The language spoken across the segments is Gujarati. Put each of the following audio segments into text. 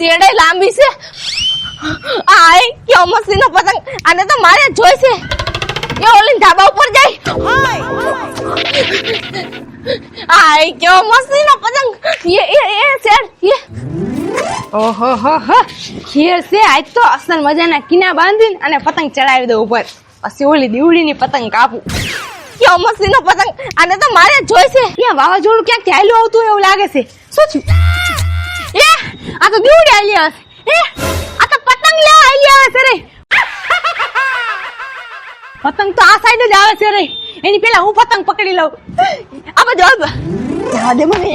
શેડે લાંબી છે. આય કેવો મસ્તીનો પતંગ. આને તો મારે જ જોઈશે. એ ઓલી ધાબા ઉપર જાય. આય કેવો મસ્તીનો પતંગ. એ શેડ એ ઓહો હો હો ખેર છે. આજ તો અસલ મજાના કિના બાંધીને અને પતંગ ચડાવી દઉં ઉપર. પછી ઓલી દીવડીની પતંગ કાપું. કેવો મસ્તીનો પતંગ. આને તો મારે જ જોઈશે. ત્યાં વાવાઝોડું ક્યાંક ચાલ્યું આવતું એવું લાગે છે. શું થયું? એ આ તો દીવડી આલી આવે છે. આ તો પતંગ લેવા આલી આવે છે રે. પતંગ તો આ સાઈડ જ આવે છે રે. એની પેલા હું પતંગ પકડી લઉં. આ બાજુ જવા દે મને.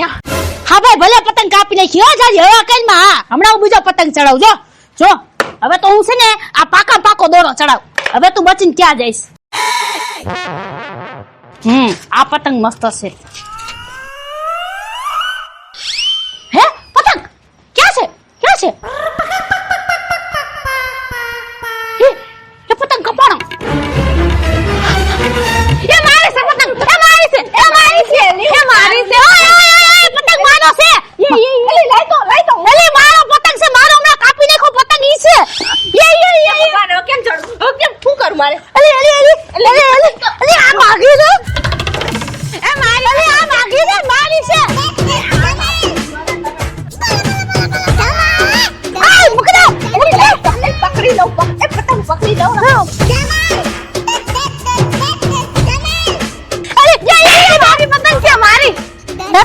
હા ભાઈ ભલે પતંગ કાપી નાખી હો જાજી હવે કઈમાં. હા હમણાં હું બીજો પતંગ ચડાવું જો હવે તો હું છે ને આ પાકો દોરો ચડાવ. હવે તું બચીને ક્યાં જઈશ? આ પતંગ મસ્ત છે. હે પતંગ ક્યાં છે એ પતંગ કપાણો. એ મારી છે પતંગ. એ મારી છે. ઓય પતંગ મારો છે. એલી લઈ તો એલી મારો પતંગ છે. મારો હમણાં કાપી નાખો પતંગ ઈ છે. મારો કેમ ચડું? કેમ શું કરું મારે? એલી આ ભાગી રે. એ મારી આ ભાગી રે મારી છે. આય પકડો. પકડી લઉં. એ પતંગ પકડી લઉં. મારી પતંગ છે મારી.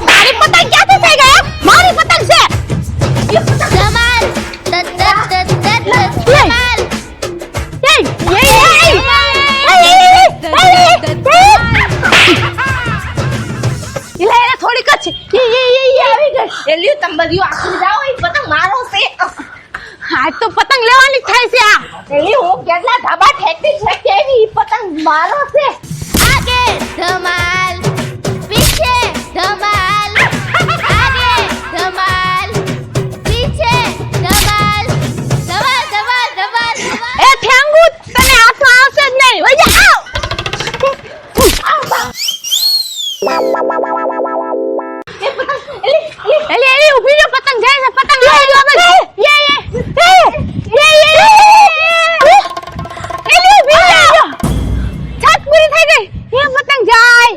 તારી પતંગ ક્યાંથી થઈ ગઈ? મારી પતંગ છે. ધમાલ થોડીક જ છે. આવી ગઈ. એલી તંબદીઓ આખી જાઓ. એ પતંગ મારો છે. આજ તો પતંગ લેવાની થાય છે. આ એલી હું કેટલા ધાબા ઠેકતી એવી પતંગ મારો છે. આગે ધમાલ પીછે ધમાલ આગે ધમાલ પીછે ધમાલ ધમાલ એ ઠેંગુ તને હાથમાં આવશે જ નહીં. વઈ જા. એલી ઊભી રહો. પતંગ જાય છે. પતંગ લઈ લો. એલી ઊભી રહો. છત પૂરી થઈ ગઈ. એ પતંગ જાય.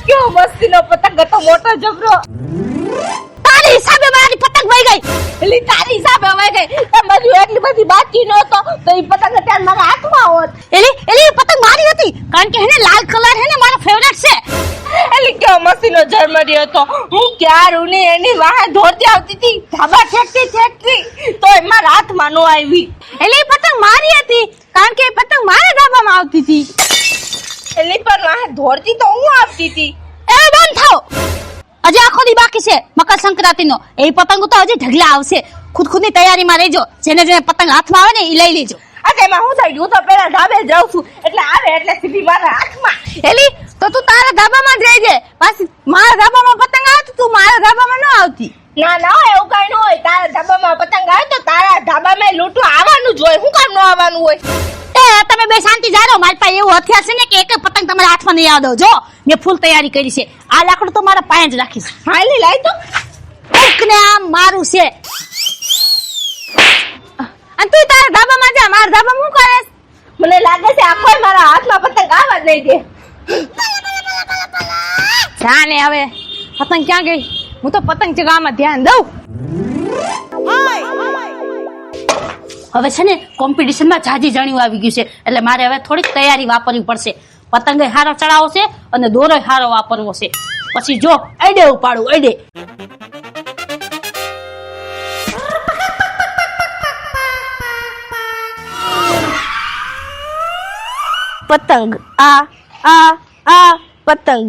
કેવો મસ્તીનો પતંગ હતો. મોટો જબરો. તારી હિસાબે મારી પતંગ વઈ ગઈ. એલી તારી હિસાબે હવે ગઈ. તમારી એટલી બધી બાકી નહોતો તો એ પતંગ અત્યારે મારા હાથમાં હોત. એલી પતંગ મારી હતી કારણ કે એને લાલ કલર હે ને મારો ફેવરેટ છે. એલી કેવો મસ્તીનો જન્મદિન હતો. હું ક્યારું ને એની વાહ દોડતી આવતી હતી. ધાબા ઠેકતી તો મારા હાથમાં નો આવી. એલી પતંગ મારી હતી કારણ કે પતંગ મારા ડાબામાં આવતી હતી. એલી પર વાહ દોડતી તો હું આવતી હતી. એ બંધ થાઓ. હજી આખો દી બાકી છે મકર સંક્રાંતિનો. એ પતંગ તો હજી ઢગલા આવશે. ખુદની તૈયારીમાં રહેજો. જેને પતંગ હાથમાં આવે ને એ લઈ લેજો. આ તેમાં હું થઈ ગયું તો પેલા ધાબે જ રહું છું. એટલે આવે એટલે સીધી મારા હાથમાં. એલી તો તું તારા ધાબામાં જ રહેજે. પાછી મારા ધાબામાં પતંગ આવે તો તું મારા ધાબામાં ન આવતી. ના એવું કઈ ન હોય. તારા ધાબામાં પતંગ આવે તો તારા ધાબામાં લૂંટવા આવવાનું જ હોય. શું કામ ન આવવાનું હોય? તમે બે શાંતિ જારો. મારી પાસે એવું હથિયાર છે ને કે એક પતંગ તમારા હાથમાં નહીં આવડો. જો મેં ફૂલ તૈયારી કરી છે. આ લાકડું તો મારા પાસે જ રાખીશ. હાલી લાય તો. ને આમ મારું છે. અને તું તારા ધાબામાં જા. મારા ધાબામાં શું કરે? મને લાગે છે આખો મારા હાથમાં પતંગ આવવા જ નહીં દે. જાને હવે પતંગ ક્યાં ગઈ? હું તો પતંગ ચગાવવામાં ધ્યાન દઉં. હવે છે ને કોમ્પિટિશનમાં જાજી જાણ્યું આવી ગયું છે એટલે મારે હવે થોડીક તૈયારી વાપરવી પડશે. પતંગ હારો ચડાવવો છે અને દોરો હારો વાપરવો છે. પછી જો અડે ઉપાડું અડે. પતંગ આ પતંગ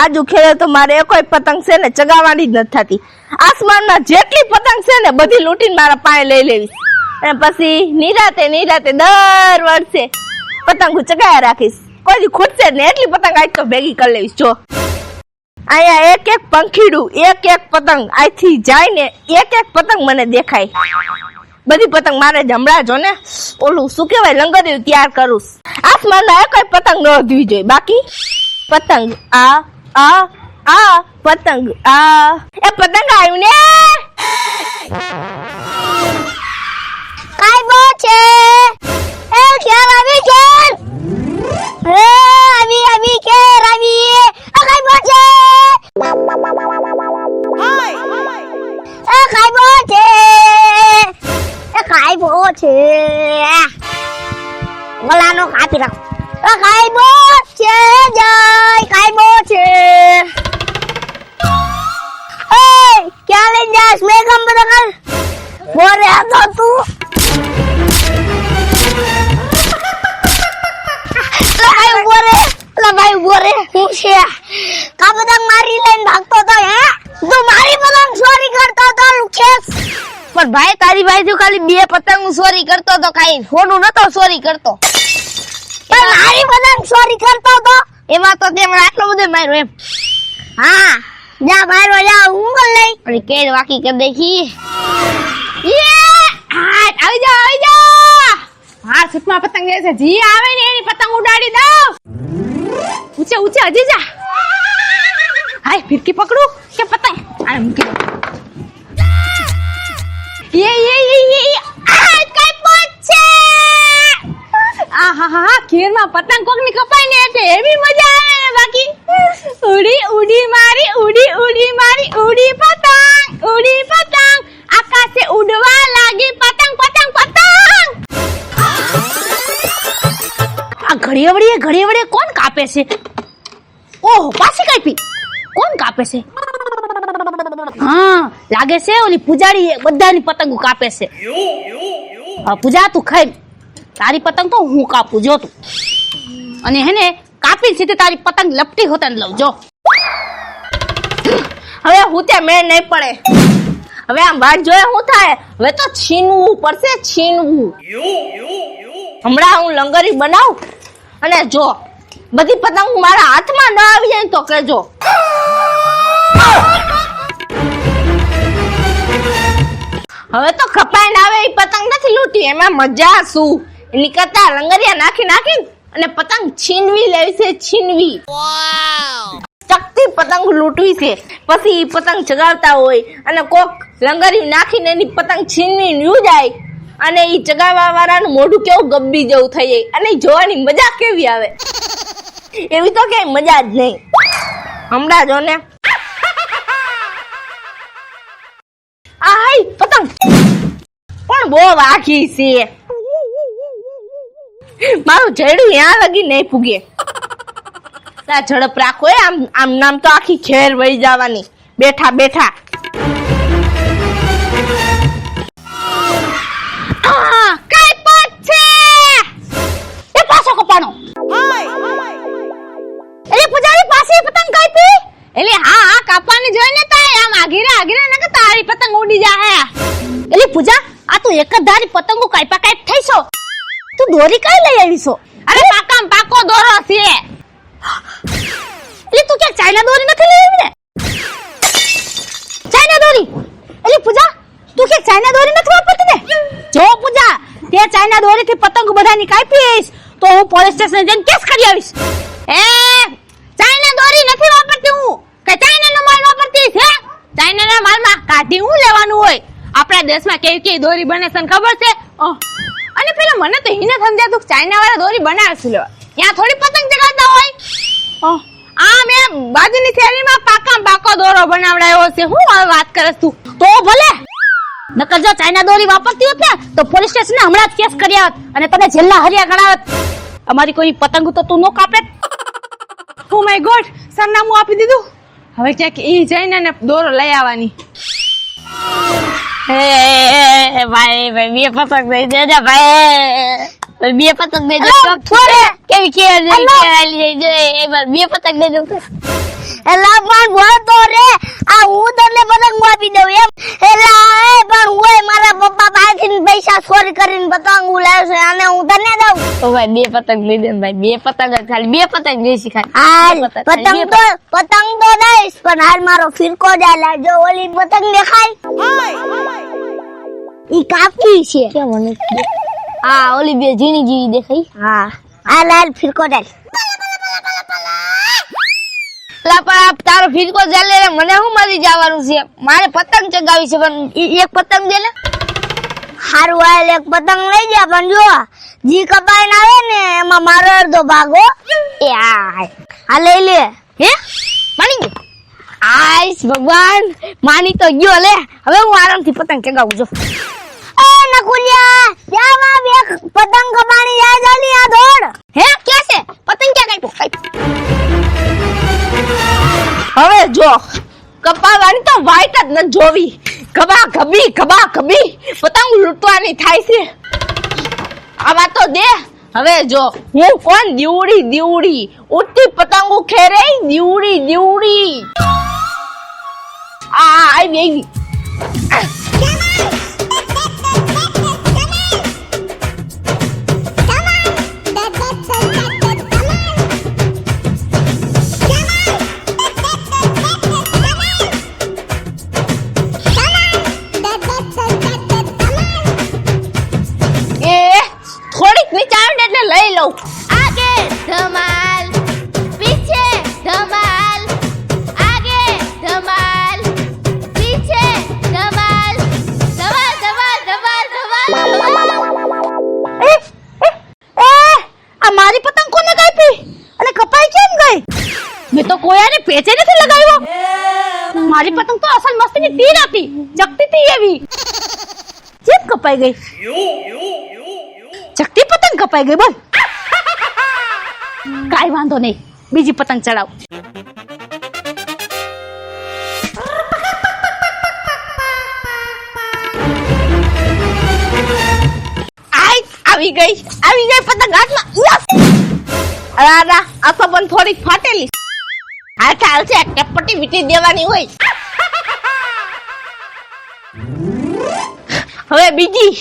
આજુ ખેડે તો મારે કોઈ પતંગ છે ને ચગાવવાની જ નથી થતી. આસમાનમાં જેટલી પતંગ છે ને બધી લૂંટીને મારા પાસે લઈ લેવી. અને પછી નિરાતે દર વર્ષે પતંગ ચગાયા રાખીશ. કોઈ ખૂટશે જ ને એટલી પતંગ આજ તો ભેગી કરી લેવીશ. જો અહીંયા એક પંખીડું એક પતંગ આથી જાય ને એક પતંગ મને દેખાય. બધી પતંગ મારે જ હમણાં જો ને ઓલું શું કહેવાય લંગરિયું તૈયાર કરું. આસમાનના કોઈ પતંગ ન વધવી જોઈએ. બાકી પતંગ હા પતંગ એ પતંગ આવ્યું ને કાઈ બો છે એ ખેર આવી ખેર એ આવી ખેર આવી આ કાઈ બો છે એ કાઈ બો છે ગલાનો કાપી રાખ એ કાઈ બો છે જાય કાઈ બો છે એ ક્યાં લઈ જાસ મેઘમ બદલ બોરે હતો તું ભાઈ બોરે હું છે કા પતંગ મારી લઈને ભાગતો તો હે તું મારી પતંગ ચોરી કરતો તો લુખેસ પણ ભાઈ તારી ભાઈ તો ખાલી 2 પતંગ ચોરી કરતો તો કાઈ ફોડું નતો ચોરી કરતો પણ મારી પતંગ ચોરી કરતો તો એમાં તો તે મને આટલો બધો માર્યો એમ હા જા મારો જા ઊંઘ લઈ અને કેડ વાકી કરી દેખી આવી જા હા સુટમાં પતંગ લે છે જી આવે ને એની પતંગ ઉડાડી દઉં ઊંચે હજી જા હાય ફિરકી પકડું કે પતંગ આ મૂકી દો આ કઈ પહોંચે આહાહા ઘેરમાં પતંગ કોકની કપાઈ ને એટલે એવી મજા આવે બાકી ઉડી મારી ઉડી પતંગ આકાશે ઉડવા લાગી પતંગ આ ઘડીએ વળીએ કોણ કાપે છે ઓહો પાછી કાપી કોણ કાપે છે હા લાગે છે ઓલી પૂજારી બધાની પતંગો કાપે છે પૂજા તું ખાઈ તારી પતંગ તો હું કાપું જો તું અને હેને કાપી સીધી તારી પતંગ લપટી હોતા ને લઉં જો હવે હું ત્યાં મેળ નહીં પડે હવે આમ વાટ જોયે શું થાય હવે તો છીનવું પડશે હમણાં હું લંગરી બનાવું અને જો બધી પતંગ મારા હાથમાં ન આવી જાય તો કહેજો હવે તો કપાઈને આવે એ પતંગ નથી લૂંટી એમાં મજા શું એની કરતા લંગરિયા નાખી અને પતંગ છીનવી લેવી છે ચકતી પતંગ લૂંટવી છે પછી ઈ પતંગ ચગાવતા હોય અને કોક લંગરિયું નાખીને એની પતંગ છીનવી ન્યુ જાય અને ઈ ચગાવવા વાળાનું મોઢું કેવું ગબ્બી જેવું થઈ જાય અને ઈ જોવાની મજા કેવી આવે એવી તો કઈ મજા જ નહીં હમણાં જો ને આ હાય પતંગ પણ બહુ વાઘી છે મારું જડું ત્યાં લગી નહીં પૂગે ઝડપ રાખો આમ નામ તો આખી ખેર વહી જવાની બેઠા કઈ પત છે એ પાછો કપાનો એટલે પૂજારી પાસે પતંગ કાપી એટલે હા કાપવાની જોઈને તાય આમ આગીરે નકે તારી પતંગ ઉડી જાય એટલે પૂજા આ તું એક જ ધારી પતંગો કાપ્યા થઈશો તું દોરી કઈ લઈ આવીશો અરે પાકો દોરો છે એટલે તું ક્યાં ચાઇના દોરી નથી લઈ આવી ને ચાઇના દોરી એટલે પૂજા તું ક્યાં ચાઇના દોરી નથી વાપરતી ને જો પૂજા તે ચાઇના દોરી થી પતંગ બધાની કાપીશ તો હું પોલીસ સ્ટેશન જઈને કેસ કરી આવીશ એ ચાઇના દોરી નથી વાપરતી હું કે ચાઇના નો માલ વાપરતી છે ચાઇના ના માલમાં કાઢી હું લેવાનું હોય આપણા દેશમાં કેવી દોરી બને છે ખબર છે અને પેલા મને તો હિને સમજાતું ચાઇના વાળા દોરી બનાવે છે લેવા ત્યાં થોડી પતંગ ચગાવતા હોય આ મેં બાજુની શેરીમાં પાકો દોરો બનાવડાયો છે હું હવે વાત કરસ તું તો ભલે નકર જો ચાઇના દોરી વાપરતી હોત ને તો પોલીસ સ્ટેશને હમણાં જ કેસ કરી આવત અને તને જેલના હરિયા ગણાવત અમારી કોઈ પતંગ તો તું નો કાપે ઓ માય ગોડ સરનામું આપી દીધું હવે ક્યાંક ઈ જઈને ને દોરો લઈ આવવાની ભાઈ બે પતંગ દઈ દેજે ભાઈ બે પતંગ દઈ દે કેવી ખેલી બે પતંગ દઈ દઉં એલા પણ બોલતો રે આ હું તને પતંગ આપી દઉં એમ એલા પણ હું મારા પપ્પા પાસેથી પૈસા ચોરી કરીને પતંગ લાવ્યો છે અને હું તને દઉં ઓ ભાઈ બે પતંગ લઈ દે ભાઈ બે પતંગ ખાલી બે પતંગ લેસી ખાલી હાલ પતંગ તો દઈશ પણ હાલ મારો ફિરકો જાય જો ઓલી પતંગ દેખાય ઈ કાપી છે કે મને આ ઓલી બે ઝીણી ઝીણી દેખાઈ હા હાલ ફિરકો જાય લા પણ આ તારો ફિરકો ચાલે રે મને હું મરી જવાનું છે મારે પતંગ ચગાવી છે પણ એક પતંગ દે ને હારું આયેલ એક પતંગ લઈ જા પણ જો જી કપાઈને આવે ને એમાં મારો અડધો ભાગો એ આ લઈ લે હે માની ગયો આઈસ ભગવાન માની તો ગયો લે હવે હું આરામથી પતંગ ચગાવું છું એ નકુલિયા જાવા બે પતંગ કપાણી જાય જલ્દી આ દોડ હે કે છે પતંગ ક્યાં કાપ્યો હવે જો કપાવાની તો વાઈટ જ ન જોવી ગબા ગબી પતંગ લૂંટવાની થાય છે આવા તો દે હવે જો હું કોણ દીવડી ઉડતી પતંગો ખેરે દીવડી આવી લઈ લઉં आगे धमाल पीछे धमाल आगे धमाल पीछे धमाल धमाल धमाल धमाल धमाल આ મારી પતંગ કોને કાપી અને કપાઈ કેમ ગઈ મેં તો કોયાને પેચે નથી લગાવ્યો મારી પતંગ તો અસલ મસ્તીની તીર હતી ચકતી હતી એવી કેમ કપાઈ ગઈ ચકતી પતંગ કપાઈ ગઈ બોલ કાઈ વાંધો નહીં બીજી પતંગ ચડાવ આવી ગઈ પતંગ હાથમાં યસ અરા આ તો પણ થોડી ફાટેલી આ ખ્યાલ છે કપટી વીટી દેવાની હોય હવે બીજી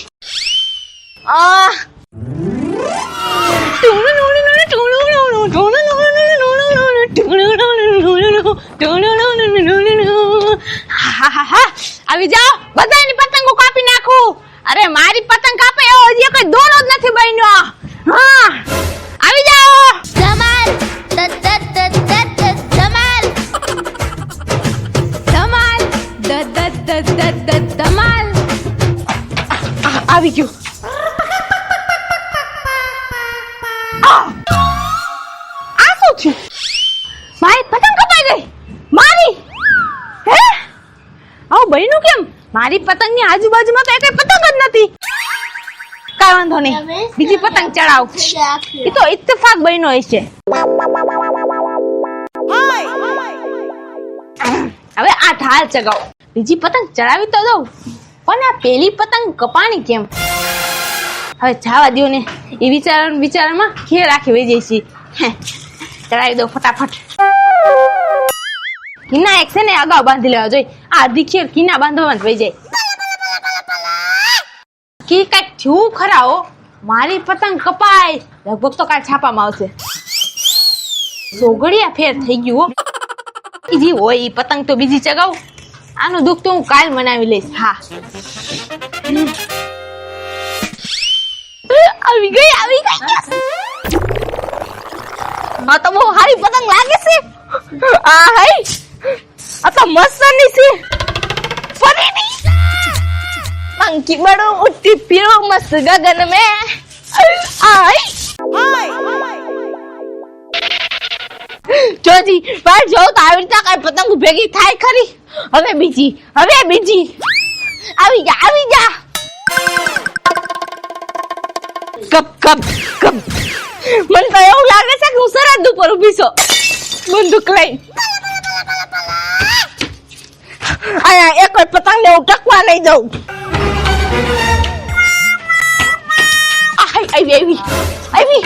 આવી જાઓ બધાની પતંગો કાપી નાખું અરે મારી પતંગ કાપે એવો હજી કોઈ દોરો જ નથી બન્યો હા આવી જાઓ धमाल धमाल धमाल धमाल આવી ગયું આ શું થયું મારી પતંગ કપાઈ ગઈ મારી હે આવું બન્યું કેમ મારી પતંગની આજુબાજુમાં તો એકેય પતંગ જ નથી કાઈ વાંધો નહીં બીજી પતંગ ચડાવ એ તો ઇત્તેફાક બન્યો હશે હવે આ ઢાલ ચગાવ બીજી પતંગ ચડાવી તો દઉં પણ આ પેલી પતંગ કપાણી કેમ હવે જવા દો ને એ વિચારમાં ખેર રાખી વહી જઈશી ચડાવી દો ફટાફટ કિના એક છે ને અગાઉ બાંધી લેવા જોઈએ આ અડધી ખેર કિના બાંધવામાં જ વહી જાય કી કઈક થયું ખરા હો મારી પતંગ કપાય લગભગ તો કાલ છાપામાં આવશે સોગડિયા ફેર થઈ ગયું હો ઈજી હોય ઈ પતંગ તો બીજી ચગાવ આનું દુઃખ તો હું કાલ મનાવી લઈશ હા આવી ગઈ આ તો બહુ સારી પતંગ લાગે છે આ હઈ આ તો મસ્ત ની છે ફરીની पंखी बड़ो उठती फिरो मस्त गगन में आई જોજી બહાર જાવ તો આવી રીતના કઈ પતંગ ભેગી થાય ખરી હવે બીજી આવી જા કપ મને તો એવું લાગે છે કે હું સરહદ ઉપર ઊભી છું બંદૂક લઈ આયા એક પતંગ ને હું ટકવા નહીં દઉં આવી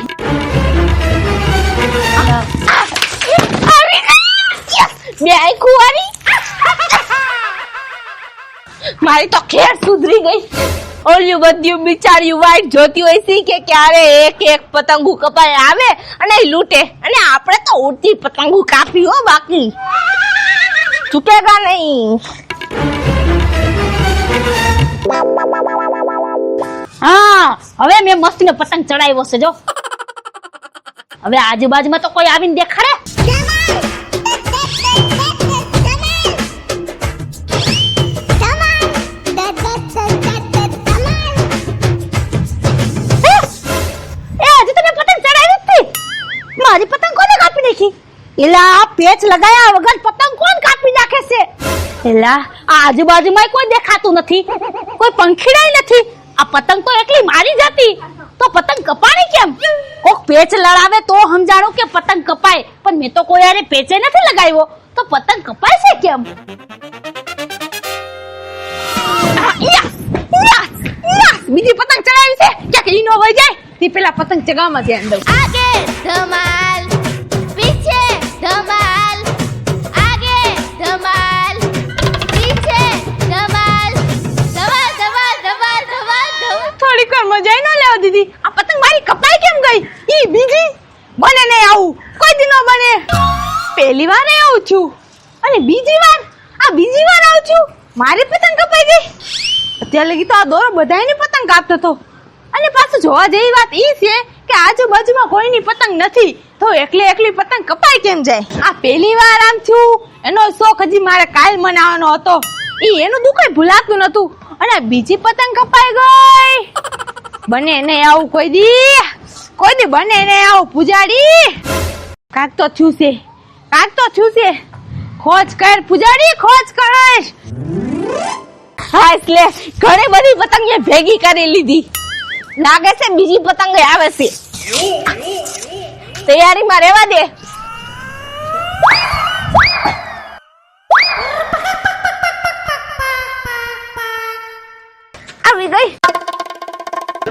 બે આખું મારી તો ખેર સુધરી ગઈ ઓલ્યું બધું બિચાર્યું વાઈટ જોતી હોય છે કે ક્યારે એક પતંગુ કપાય આવે અને લૂંટે અને આપણે તો ઉડતી પતંગુ કાપી હો બાકી છૂટેગા નહીં હા હવે મેં મસ્તીનો પતંગ ચડાવ્યો છે જો હવે આજુબાજુમાં તો કોઈ આવીને દેખાડે પેચ લગાયા વગર પતંગ કોણ કાપી નાખે છે? એલા આ આજુબાજુમાં કોઈ દેખાતું નથી, કોઈ પંખીડાય નથી. આ પતંગ તો એકલી મારી જતી, તો પતંગ કપાણી કેમ? કોક પેચ લડાવે તો સમજાણું કે પતંગ કપાય, પણ મેં તો કોઈ આરે પેચે નથી લગાવ્યો, તો પતંગ કપાય છે કેમ? બીજી પતંગ ચડાવી છે ક્યાંક ઈ નો વઈ જાય તે પેલા પતંગ ચગાવવામાં ધ્યાન દઉં. आगे धमाल पीछे धमाल आगे धमाल पीछे धमाल धमाल धमाल धमाल धमाल धमाल થોડીક વાર મજા ન લેવા દીધી. આ પતંગ મારી કપાઈ કેમ ગઈ? ઈ બીજી બને નહીં આવું, કોઈ દી નો બને. પહેલી વાર આવું છું અને બીજી વાર આવું છું, મારી પતંગ કપાઈ ગઈ. અત્યારે લગી તો આ દોરો બધાયની પતંગ કાપતો હતો. અને પાછું જોવા જેવી વાત ઈ છે કે આજુબાજુમાં કોઈની પતંગ નથી, તો એકલી પતંગ કપાઈ કેમ જાય? આ પહેલી વાર આમ થયું. એનો શોખ હજી મારે કાલ મનાવવાનો હતો, એનું દુઃખ ભૂલાતું નતું, અને બીજી પતંગ કપાઈ ગઈ. બને નહીં આવું કોઈ દી બને નહીં આવું પૂજાડી. કાક તો થયું છે. ખોજ કર પૂજાડી, ખોજ કર. હા, એટલે ઘણી બધી પતંગ ભેગી કરી લીધી. લાગે છે બીજી પતંગ આવે છે. તૈયારીમાં રહેવા દે.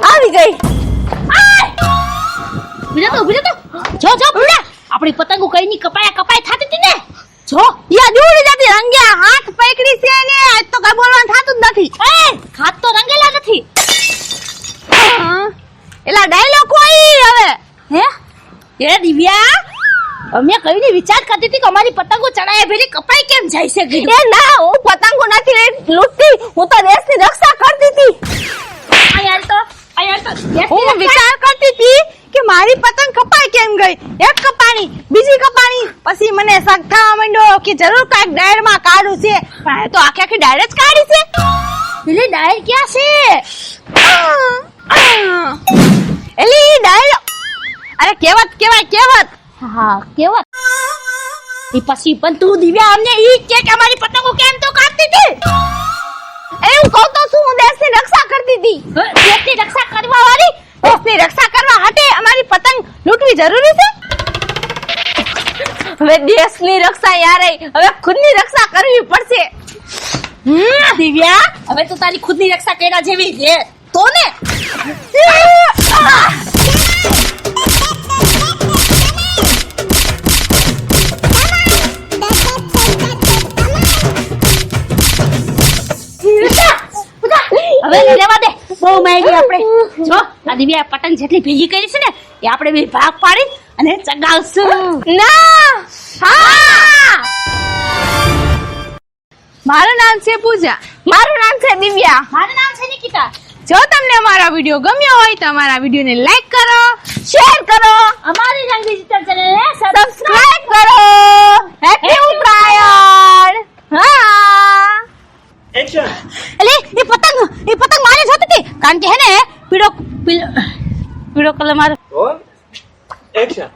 આવી ગઈ. બીજા તો જો ભૂલા આપણી પતંગો કઈ ની કપાય થાતી હતી ને. જો યા દૂર જતી રંગ્યા હાથ પકડી છે ને. આજ તો કઈ બોલવાનું થાતું જ નથી. હાથ તો રંગેલા નથી. એલા ડાયલોગ કોઈ હવે હે દિવ્યા, અમે કઈને વિચાર કરતી હતી કે અમારી પતંગો ચડાયા ભેરી કપાઈ કેમ જાય છે? એ ના, હું પતંગો નથી લૂંટતી, હું તો દેશની રક્ષા કરતી હતી. હું વિચાર કરતી હતી કે મારી પતંગ કપાઈ કેમ ગઈ. એક કપાણી, બીજી કપાણી, પછી મને શક થવા માંડ્યો કે જરૂર કાંઈક ડાયરમાં કાઢું છે. પણ આ તો આખી ડાયર જ કાઢી છે. પેલી ડાયર ક્યાં છે? એલી ડાયર, અરે કેવત કહેવાય. હા કેવત. એ પછી પણ તું દિવ્યા અમને ઈ કે અમારી પતંગો કેમ તો કાપતી હતી? એવું કહું તો શું, હું દેશની રક્ષા કરતી હતી. દેશની રક્ષા કરવા વાળી, દેશની રક્ષા કરવા માટે અમારી પતંગ લૂંટવી જરૂરી છે? હવે દેશની રક્ષા યારે, હવે ખુદની રક્ષા કરવી પડશે. દિવ્યા હવે તો તારી ખુદની રક્ષા કર્યા જેવી છે તો ને. હવે લેવા દે, બહુ માંગી આપણે. જો આ દિવ્યા પતંગ જેટલી ભેગી કરી છે ને એ આપણે બે ભાગ પાડી અને ચગાવશું. ના, હા. મારું નામ છે પૂજા. મારું નામ છે દિવ્યા. મારું નામ છે નિકિતા. જો તમને અમારો વિડિયો ગમ્યો હોય તો અમારા વિડિયોને લાઈક કરો, શેર કરો, અમારી રંગ ડિજિટલ ચેનલને સબસ્ક્રાઇબ કરો. હેપી ઉત્તરાયણ. હા. એક્શન. અલે એ પતંગ મારે જોતી હતી કારણ કે હે ને પીળો કલર મારો રોલ. એક્શન.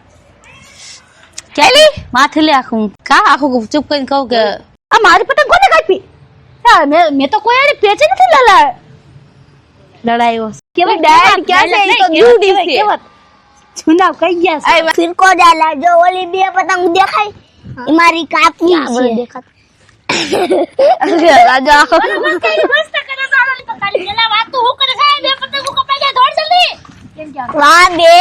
કેલી માથે લે આખું આખું ચૂપ કરીને કહું કે આ મારી પતંગ કોને કાપી? મેં તો કોઈ આની પેચે નથી લડાયો. કેવી ડાયર ક્યાં છે? એ તો જૂડી છે. જૂના કઈ ગયા છે? ફિરકો ડાલા જો ઓલી બે પતંગ દેખાય એ મારી કાપી છે. રાજા વાહ બે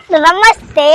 નમસ્તે